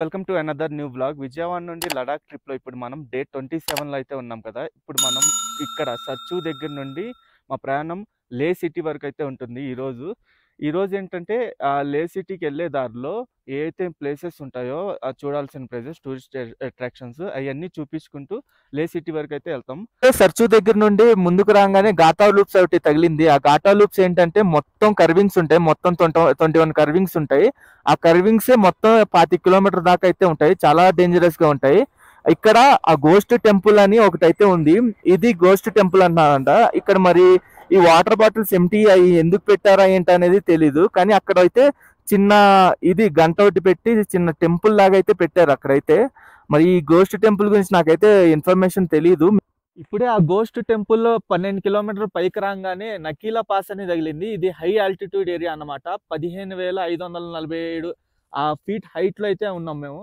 Welcome to another new vlog. Vijayawada నుండి లడాక్ ట్రిప్లో ఇప్పుడు మనం డే 27లో అయితే ఉన్నాం కదా. ఇప్పుడు మనం ఇక్కడ సచ్చు దగ్గర నుండి మా ప్రయాణం లే సిటీ వరకు అయితే ఉంటుంది. ఈరోజు ఏంటంటే లే సిటీకి వెళ్ళే దారిలో ఏ అయితే ప్లేసెస్ ఉంటాయో చూడాల్సిన ప్లేసెస్, టూరిస్ట్ అట్రాక్షన్స్ అవన్నీ చూపించుకుంటూ లే సిటీ వరకు అయితే వెళ్తాం. సర్చు దగ్గర నుండి ముందుకు రాగానే ఘాటా లూప్స్ ఒకటి తగిలింది. ఆ ఘాటా లూప్స్ ఏంటంటే మొత్తం కర్వింగ్స్ ఉంటాయి. మొత్తం 21 కర్వింగ్స్ ఉంటాయి. ఆ కర్వింగ్స్ మొత్తం 25 కిలోమీటర్ దాకా అయితే ఉంటాయి. చాలా డేంజరస్ గా ఉంటాయి. ఇక్కడ ఆ గోస్ట్ టెంపుల్ అని ఒకటైతే ఉంది. ఇది గోస్ట్ టెంపుల్ అన్నారంట. ఇక్కడ మరి ఈ వాటర్ బాటిల్స్ ఎంటీ అవి ఎందుకు పెట్టారా ఏంటి అనేది తెలీదు. కానీ అక్కడైతే చిన్న ఇది గంట ఒకటి పెట్టి చిన్న టెంపుల్ లాగా అయితే పెట్టారు అక్కడైతే. మరి ఈ గోస్ట్ టెంపుల్ గురించి నాకైతే ఇన్ఫర్మేషన్ తెలీదు. ఇప్పుడే ఆ గోస్ట్ టెంపుల్ 12 కిలోమీటర్ పైకి రాగానే నకీలా పాస్ అని తగిలింది. ఇది హై ఆల్టిట్యూడ్ ఏరియా అన్నమాట. 15,547 ఫీట్ హైట్ లో అయితే ఉన్నాం మేము.